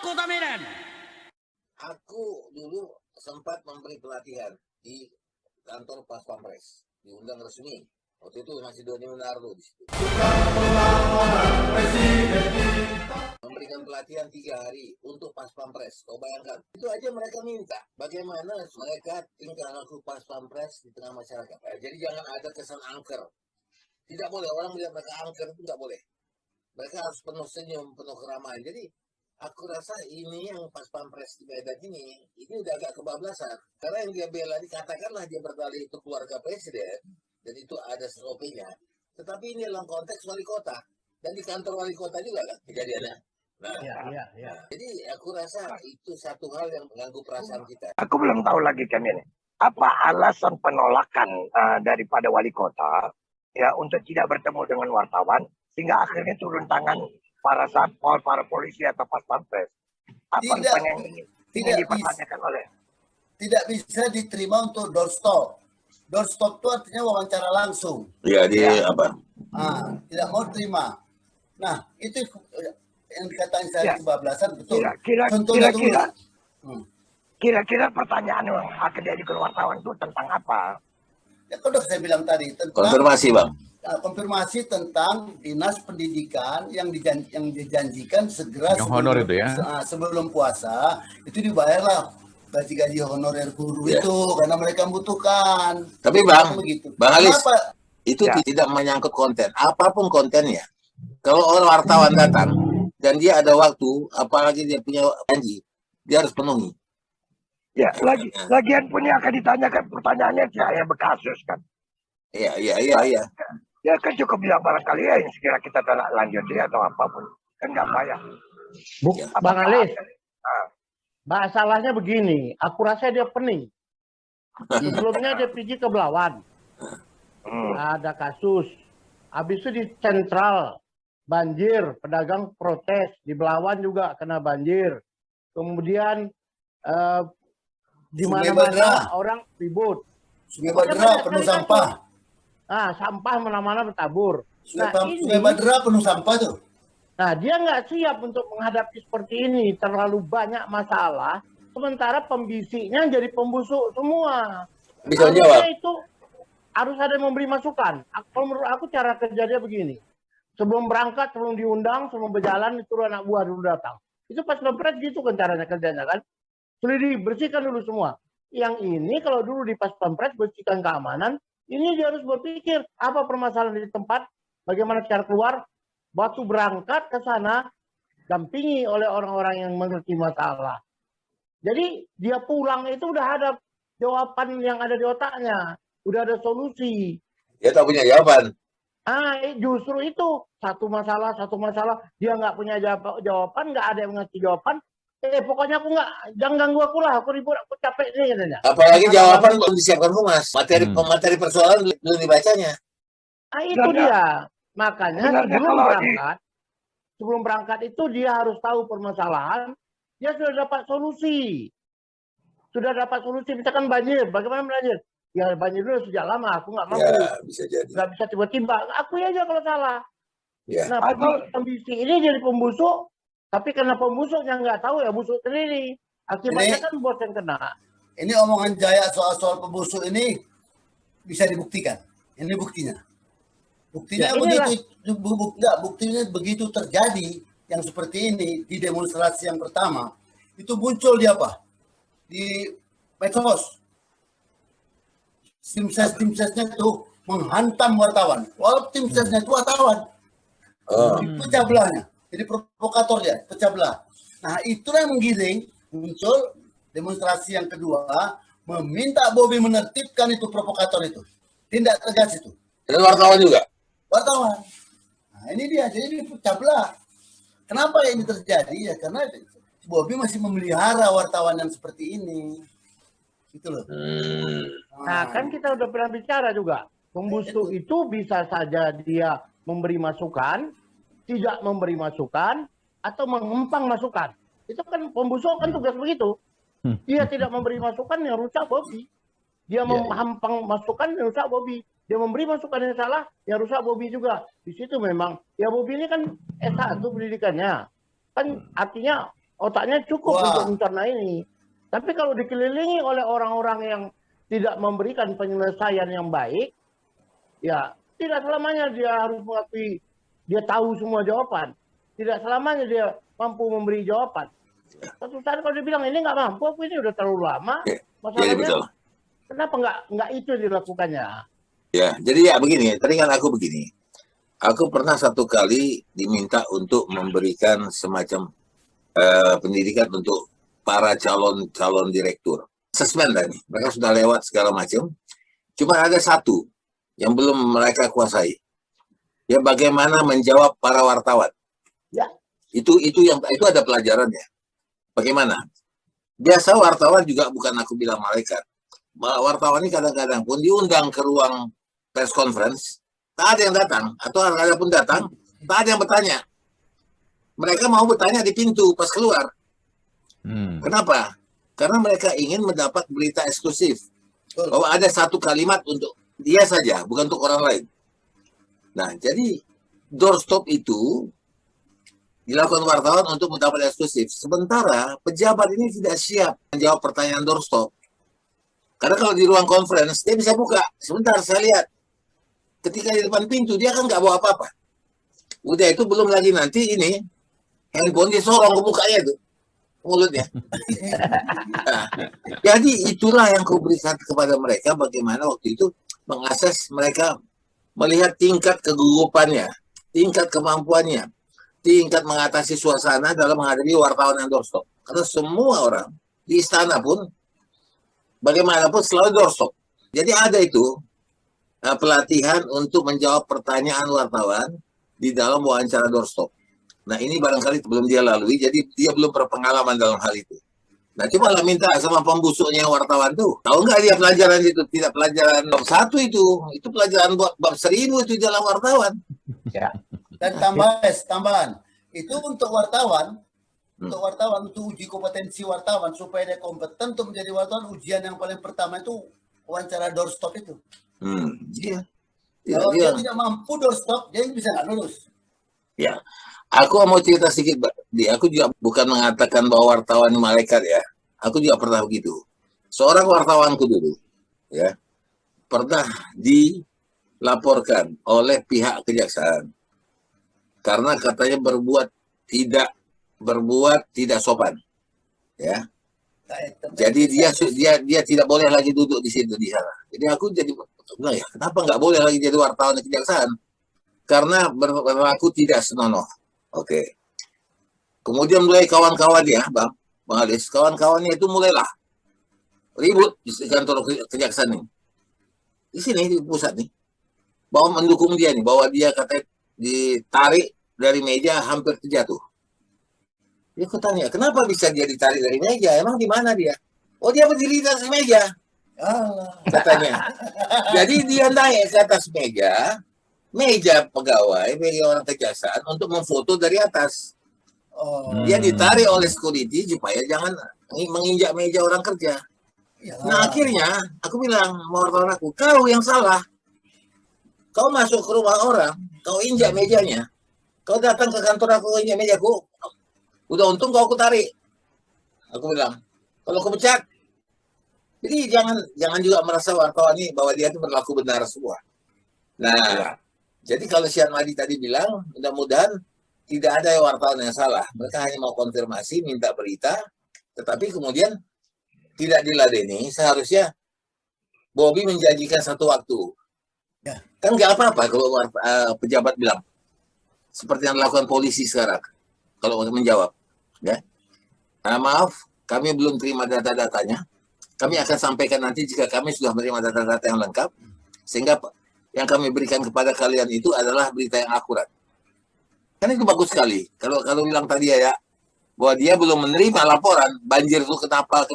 Kota Medan. Aku dulu sempat memberi pelatihan di kantor Pas Pampres, diundang resmi. Waktu itu masih Doni Munardo di situ. Memberikan pelatihan 3 hari untuk Pas Pampres. Kau bayangkan, itu aja mereka minta. Bagaimana mereka tingkah laku Pas Pampres di tengah masyarakat. Jadi jangan ada kesan angker. Tidak boleh orang melihat mereka angker, itu tidak boleh. Mereka harus penuh senyum, penuh keramaian. Jadi aku rasa ini yang Pas Pampres di Medan ini udah agak kebablasan. Karena yang dia bela, katakanlah dia berdalih itu keluarga presiden, dan itu ada SOP-nya. Tetapi ini dalam konteks wali kota. Dan di kantor wali kota juga kan kejadiannya. Nah, jadi aku rasa itu satu hal yang mengganggu perasaan kita. Aku belum tahu lagi kan ini. Apa alasan penolakan daripada wali kota ya untuk tidak bertemu dengan wartawan sehingga akhirnya turun tangan para satpol, para polisi atau Pas Pampres? Apa yang ingin dipertanyakan oleh? Tidak bisa diterima untuk doorstop. Doorstop itu artinya wawancara langsung. Iya, apa? Tidak mau terima. Nah, itu yang dikatakan saya kebablasan, betul. Kira-kira pertanyaan yang akan diajukan wartawan itu tentang apa? Ya, kalau saya bilang tadi tentang Konfirmasi, Bang. Konfirmasi tentang dinas pendidikan yang dijanjikan segera honor itu ya. Sebelum puasa itu dibayarlah gaji-gaji honorer guru itu karena mereka membutuhkan. Tapi Bang Alis, itu Ya. tidak menyangkut konten, apapun kontennya. Kalau orang wartawan datang dan dia ada waktu, apalagi dia punya janji, dia harus penuhi. Ya, lagian pun yang akan ditanyakan pertanyaannya saya berkasus kan. Iya. Ya kan cukup bilang barangkali ya yang sekira kita telah lanjut ya atau apapun. Kan nggak payah. Bang Alis, masalahnya begini, aku rasa dia pening. Sebelumnya dia pergi ke Belawan. Ada kasus. Habis itu di Sentral, banjir, pedagang protes. Di Belawan juga kena banjir. Kemudian di mana-mana orang ribut. Sungai Badra penuh sampah. Sampah mana-mana bertabur. Sungai Badra penuh sampah tuh. Nah, dia nggak siap untuk menghadapi seperti ini. Terlalu banyak masalah. Sementara pembisiknya jadi pembusuk semua. Bisa jawab. Itu harus ada yang memberi masukan. Kalau menurut aku cara kerjanya begini. Sebelum berangkat, sebelum diundang, sebelum berjalan, itu anak buah dulu datang. Itu Pas Pampres gitu kan caranya kerjanya kan. Selidiki, bersihkan dulu semua. Yang ini kalau dulu di Pas Pampres bersihkan keamanan, ini dia harus berpikir apa permasalahan di tempat, bagaimana cara keluar, waktu berangkat ke sana, dampingi oleh orang-orang yang mengerti masalah. Jadi dia pulang itu udah ada jawaban yang ada di otaknya, udah ada solusi. Dia tak punya jawaban. Justru itu satu masalah dia nggak punya jawaban, nggak ada yang ngasih jawaban. Pokoknya aku nggak, jangan ganggu aku lah, aku ribut, aku capek nih katanya. Apalagi jawaban belum disiapkan Humas, materi persoalan belum dibacanya. Itu dia. Makanya sebelum berangkat itu dia harus tahu permasalahan, dia sudah dapat solusi. Misalkan banjir, bagaimana banjir? Ya banjir dulu sejak lama, aku nggak mampu. Bisa jadi. Nggak bisa tiba-tiba, aku aja kalau salah. Ya. Nah, pembisik ini jadi pembusuk, tapi karena pembusuknya nggak tahu ya busuk sendiri. Akibatnya kan bos yang kena. Ini omongan Jaya soal pembusuk ini bisa dibuktikan. Ini buktinya. Buktinya buktinya begitu terjadi yang seperti ini di demonstrasi yang pertama, itu muncul di apa? Di medsos. Tim sesnya itu menghantam wartawan. Walaupun tim sesnya itu wartawan. Pecah belahnya. Jadi provokator dia, pecah belah. Nah, itulah yang menggiring, muncul demonstrasi yang kedua, meminta Bobi menertibkan itu provokator itu. Tindak tegas itu. Dan wartawan juga? Wartawan. Nah, ini dia, jadi ini pecah belah. Kenapa ini terjadi? Ya karena Bobi masih memelihara wartawan yang seperti ini. Gitu loh. Nah, kan kita udah pernah bicara juga. Pembusuk itu bisa saja dia memberi masukan, tidak memberi masukan, atau mengempang masukan. Itu kan pembusuk kan tugas begitu. Dia tidak memberi masukan yang rusak Bobi. Dia menghampang masukan yang rusak Bobi. Dia memberi masukan yang salah, yang rusak Bobi juga. Di situ memang, ya Bobi ini kan S1 pendidikannya. Kan artinya Otaknya cukup Wah. untuk mencerna ini. Tapi kalau dikelilingi oleh orang-orang yang tidak memberikan penyelesaian yang baik, ya tidak selamanya dia harus mengakui dia tahu semua jawaban. Tidak selamanya dia mampu memberi jawaban. Satu saat kalau dia bilang ini nggak mampu, aku ini udah terlalu lama. Ya, Masalahnya betul. kenapa nggak itu yang dilakukannya? Ya, jadi ya begini, teringat aku begini. Aku pernah satu kali diminta untuk memberikan semacam pendidikan untuk para calon direktur. Asesmen nih, mereka sudah lewat segala macam. Cuma ada satu yang belum mereka kuasai. Ya bagaimana menjawab para wartawan. Ya. Itu ada pelajarannya. Bagaimana? Biasa wartawan juga bukan aku bilang malaikat. Wartawan ini kadang-kadang pun diundang ke ruang press conference, tak ada yang datang, atau ada pun datang, tak ada yang bertanya. Mereka mau bertanya di pintu pas keluar. Kenapa? Karena mereka ingin mendapat berita eksklusif. Bahwa ada satu kalimat untuk dia saja, bukan untuk orang lain. Nah, jadi doorstop itu dilakukan wartawan untuk mendapat eksklusif. Sementara pejabat ini tidak siap menjawab pertanyaan doorstop. Karena kalau di ruang conference, dia bisa buka. Sebentar, saya lihat. Ketika di depan pintu, dia kan nggak bawa apa-apa. Udah itu belum lagi nanti ini, handphone disorong ke mukanya tuh. Mulutnya. Nah, jadi itulah yang kau berikan kepada mereka bagaimana waktu itu mengakses mereka melihat tingkat kegugupannya, tingkat kemampuannya, tingkat mengatasi suasana dalam menghadapi wartawan yang doorstop. Karena semua orang di istana pun bagaimanapun selalu doorstop. Jadi ada itu pelatihan untuk menjawab pertanyaan wartawan di dalam wawancara doorstop. Nah ini barangkali belum dia lalui, jadi dia belum berpengalaman dalam hal itu. Nah coba lah minta sama pembusuknya wartawan tuh, tahu nggak dia pelajaran itu? Tidak pelajaran bab 1 itu pelajaran bab 1000 itu dalam wartawan. Ya. Dan tambahan, itu untuk wartawan, untuk uji kompetensi wartawan supaya dia kompeten untuk menjadi wartawan, ujian yang paling pertama itu wawancara doorstop itu. Iya. Kalau dia tidak mampu doorstop, dia bisa nggak lulus. Ya, aku mau cerita sedikit, aku juga bukan mengatakan bahwa wartawan malaikat ya. Aku juga pernah begitu. Seorang wartawanku dulu, ya, pernah dilaporkan oleh pihak kejaksaan karena katanya berbuat tidak sopan, ya. Jadi dia tidak boleh lagi duduk di sana. Jadi aku bilang ya, kenapa nggak boleh lagi jadi wartawan di kejaksaan? Karena berlaku tidak senonoh. Oke. Kemudian mulai kawan-kawannya, Bang Alis, kawan-kawannya itu mulailah ribut di kantor kejaksaan ini. Di sini di pusat nih, bahwa mendukung dia nih, bahwa dia katanya ditarik dari meja hampir terjatuh. Dia tanya, kenapa bisa dia ditarik dari meja? Emang di mana dia? Oh dia berdiri di atas meja, katanya. Jadi dia naik ke atas meja pegawai, meja orang kejaksaan untuk memfoto dari atas. Dia ditarik oleh security supaya jangan menginjak meja orang kerja. Nah akhirnya aku bilang sama wartawan aku, kau yang salah. Kau masuk ke rumah orang, kau injak mejanya. Kau datang ke kantor aku injak mejaku. Udah untung kau aku tarik. Aku bilang, kalau aku pecat. Jadi jangan juga merasa wartawan ini bahwa dia itu berlaku benar semua. Nah, jadi kalau Sian Madi tadi bilang, mudah-mudahan tidak ada wartawan yang salah. Mereka hanya mau konfirmasi, minta berita, tetapi kemudian tidak diladeni. Seharusnya Bobby menjanjikan satu waktu. Kan nggak apa-apa kalau pejabat bilang. Seperti yang dilakukan polisi sekarang. Kalau untuk menjawab. Ya. Maaf, kami belum terima data-datanya. Kami akan sampaikan nanti jika kami sudah menerima data-data yang lengkap. Sehingga yang kami berikan kepada kalian itu adalah berita yang akurat. Kan itu bagus sekali. Kalau bilang tadi ya, bahwa dia belum menerima laporan, banjir itu kenapa,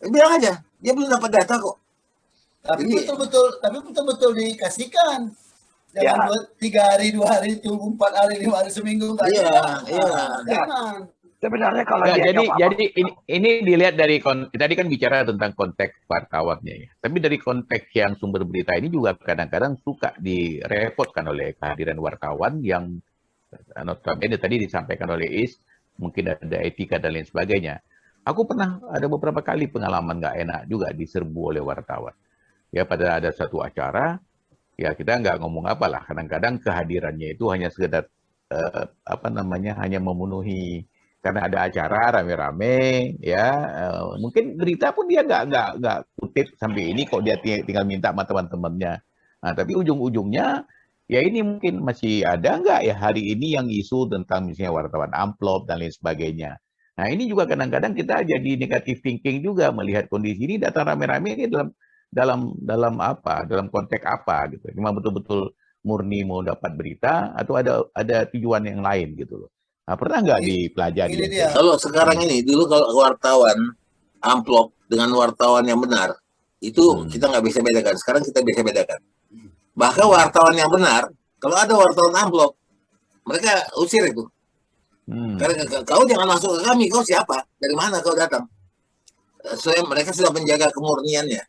bilang aja, dia belum dapat data kok. Tapi betul-betul dikasihkan. Jangan 3 hari, 2 hari, tunggu 4 hari, 5 hari, seminggu. Iya. Jangan. Sebenarnya kalau jadi ini dilihat dari tadi kan bicara tentang konteks wartawannya ya. Tapi dari konteks yang sumber berita ini juga kadang-kadang suka direpotkan oleh kehadiran wartawan yang notabene tadi disampaikan oleh Is mungkin ada etika dan lain sebagainya. Aku pernah ada beberapa kali pengalaman nggak enak juga diserbu oleh wartawan. Ya pada ada satu acara, ya kita nggak ngomong apalah. Kadang-kadang kehadirannya itu hanya sekedar hanya memenuhi karena ada acara rame-rame, ya mungkin berita pun dia nggak kutip sampai ini kok dia tinggal minta sama teman-temannya. Nah, tapi ujung-ujungnya ya ini mungkin masih ada nggak ya hari ini yang isu tentang misalnya wartawan amplop dan lain sebagainya. Nah ini juga kadang-kadang kita jadi negative thinking juga melihat kondisi ini datang rame-rame ini dalam konteks apa gitu. Memang betul-betul murni mau dapat berita atau ada tujuan yang lain gitu loh. Nah, pernah nggak dipelajari? Ini dia. Kalau sekarang ini, dulu kalau wartawan amplop dengan wartawan yang benar, itu kita nggak bisa bedakan. Sekarang kita bisa bedakan. Bahkan wartawan yang benar, kalau ada wartawan amplop, mereka usir itu. Karena kau jangan masuk ke kami, kau siapa? Dari mana kau datang? Mereka sudah menjaga kemurniannya.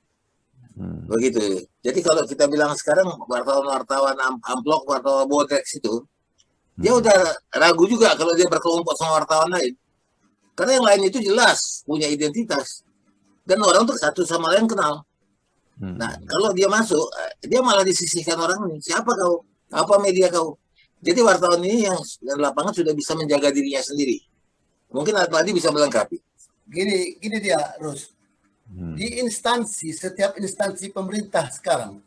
Begitu. Jadi kalau kita bilang sekarang wartawan-wartawan amplop, wartawan bodrex itu, dia udah ragu juga kalau dia berkelompok sama wartawan lain. Karena yang lain itu jelas punya identitas. Dan orang tuh satu sama lain kenal. Nah, kalau dia masuk, dia malah disisihkan orang ini. Siapa kau? Apa media kau? Jadi wartawan ini yang lapangan sudah bisa menjaga dirinya sendiri. Mungkin tadi bisa melengkapi. Gini dia, Rus. Di instansi, setiap instansi pemerintah sekarang,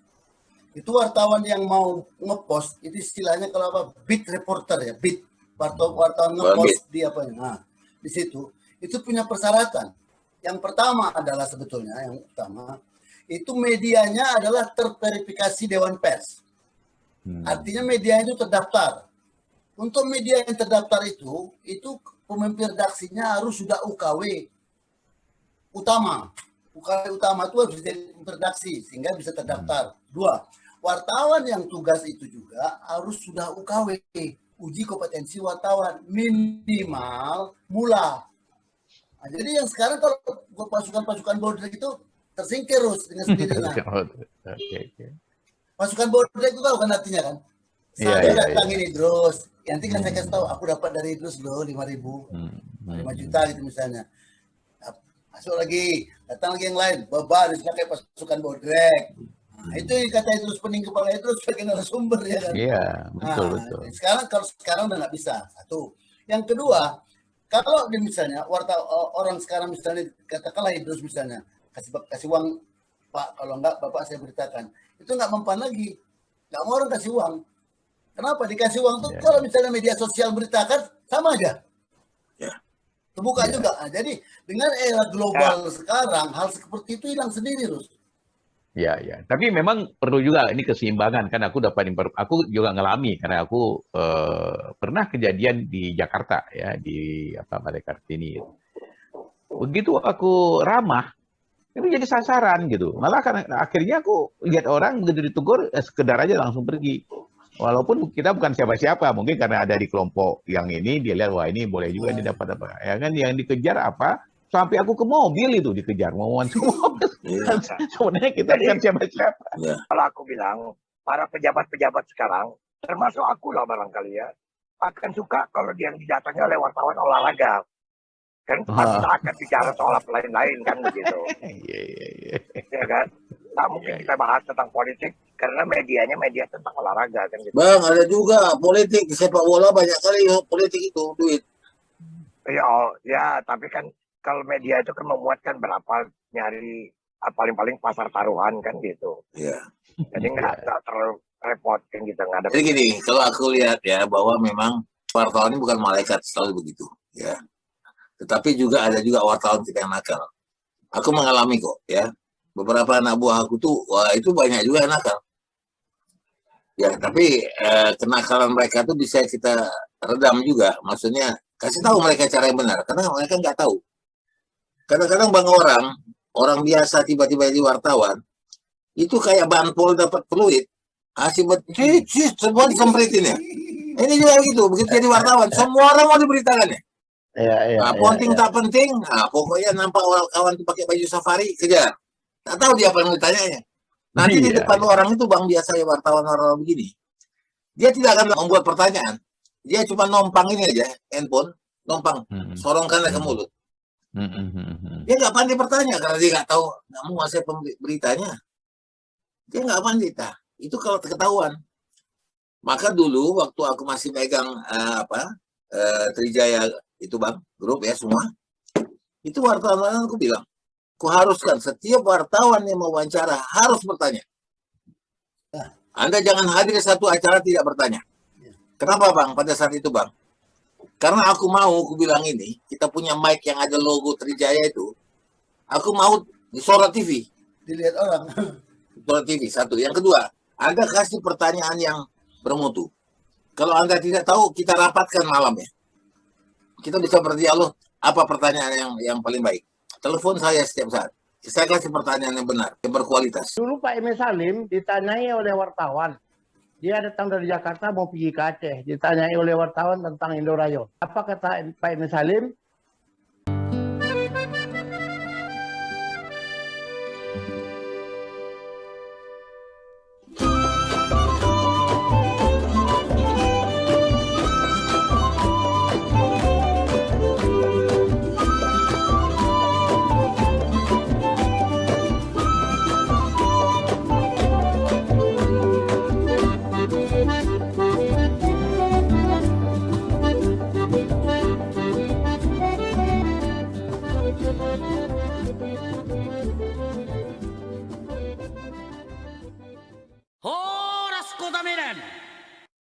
itu wartawan yang mau ngepost, itu istilahnya kalau apa, beat reporter ya, beat. Wartawan ngepost di apa ya. Nah, di situ, itu punya persyaratan. Yang pertama adalah sebetulnya, itu medianya adalah terverifikasi Dewan Pers. Artinya media itu terdaftar. Untuk media yang terdaftar itu pemimpin redaksinya harus sudah UKW utama. UKW utama itu harus jadi redaksi sehingga bisa terdaftar. 2, wartawan yang tugas itu juga harus sudah UKW, uji kompetensi wartawan minimal mula. Nah, jadi yang sekarang kalau pasukan bodrek itu tersingkir dengan sendirinya. Pasukan bodrek itu tahu kan artinya kan? Saya datang ini terus, nanti kan saya kasih tahu aku dapat dari terus loh 5 juta gitu misalnya. Masuk lagi, datang lagi yang lain, baris pakai pasukan bodrek. Nah, itu yang kata Idrus Pening kepala Idrus sebagai narasumber ya kan. Iya, betul. Sekarang udah nggak bisa. Satu. Yang kedua, kalau misalnya orang sekarang misalnya katakanlah Idrus misalnya kasih uang Pak, kalau enggak Bapak saya beritakan, itu nggak mempan lagi, nggak mau orang kasih uang. Kenapa dikasih uang tuh? Kalau misalnya media sosial beritakan sama aja. Terbuka juga. Nah, jadi dengan era global sekarang hal seperti itu hilang sendiri, Rus. Ya. Tapi memang perlu juga ini keseimbangan kan aku juga ngalami karena aku pernah kejadian di Jakarta ya di Balai Kartini. Begitu aku ramah itu jadi sasaran gitu. Malah kan akhirnya aku lihat orang begitu ditegur sekedar aja langsung pergi. Walaupun kita bukan siapa-siapa, mungkin karena ada di kelompok yang ini dia lihat wah ini boleh juga ini dapat apa. Ya kan yang dikejar apa? Sampai aku ke mobil itu dikejar, mau semua. Sebenarnya kita bukan siapa-siapa. Kalau aku bilang, para pejabat-pejabat sekarang, termasuk aku lah barangkali ya, akan suka kalau dia didatangi oleh wartawan olahraga. Kan pasti akan bicara soal lain-lain kan begitu. Ya kan? Tak mungkin kita bahas tentang politik, karena medianya media tentang olahraga kan gitu. Bang, ada juga politik, sepak bola banyak kali politik itu, duit. Ya, tapi kan kalau media itu kan memuatkan berapa nyari paling-paling pasar taruhan kan gitu. Iya. Jadi nggak terlalu repot kan gitu. Nggak ada. Jadi gini, kalau aku lihat ya bahwa memang wartawan ini bukan malaikat selalu begitu, ya. Tetapi ada juga wartawan kita yang nakal. Aku mengalami kok, ya. Beberapa anak buah aku tuh, wah itu banyak juga yang nakal. Ya, tapi kenakalan mereka tuh bisa kita redam juga. Maksudnya kasih tahu mereka cara yang benar, karena mereka nggak tahu. Kadang-kadang orang biasa tiba-tiba jadi wartawan, itu kayak banpol dapat peluit, semua disempritin ya. Ini juga gitu, begitu jadi wartawan, semua orang mau diberitakan ya. Penting tak penting, pokoknya nampak orang kawan itu pakai baju safari, kejar. Tak tahu dia apa yang ditanyanya. Nanti di depan orang itu bang biasa ya wartawan begini, dia tidak akan membuat pertanyaan, dia cuma nompang ini aja, handphone, numpang Hmm. sorongkan ke mulut. Dia nggak pandai bertanya karena dia nggak tahu, nggak menguasai beritanya. Dia nggak pandai. Nah, itu kalau ketahuan. Maka dulu waktu aku masih megang Trijaya itu Bang, grup ya semua, itu wartawan aku bilang, ku haruskan setiap wartawan yang mau wawancara harus bertanya. Anda jangan hadir satu acara tidak bertanya. Kenapa Bang pada saat itu Bang? Karena aku bilang ini, kita punya mic yang ada logo Trijaya itu, aku mau disorot TV. Dilihat orang. Disorot TV, satu. Yang kedua, Anda kasih pertanyaan yang bermutu. Kalau Anda tidak tahu, kita rapatkan malamnya. Kita bisa berdialog apa pertanyaan yang paling baik. Telepon saya setiap saat. Saya kasih pertanyaan yang benar, yang berkualitas. Dulu Pak Emil Salim ditanyai oleh wartawan. Dia datang dari Jakarta mau pergi ke Aceh. Ditanyai oleh wartawan tentang Indorayon. Apa kata Pak Emil Salim?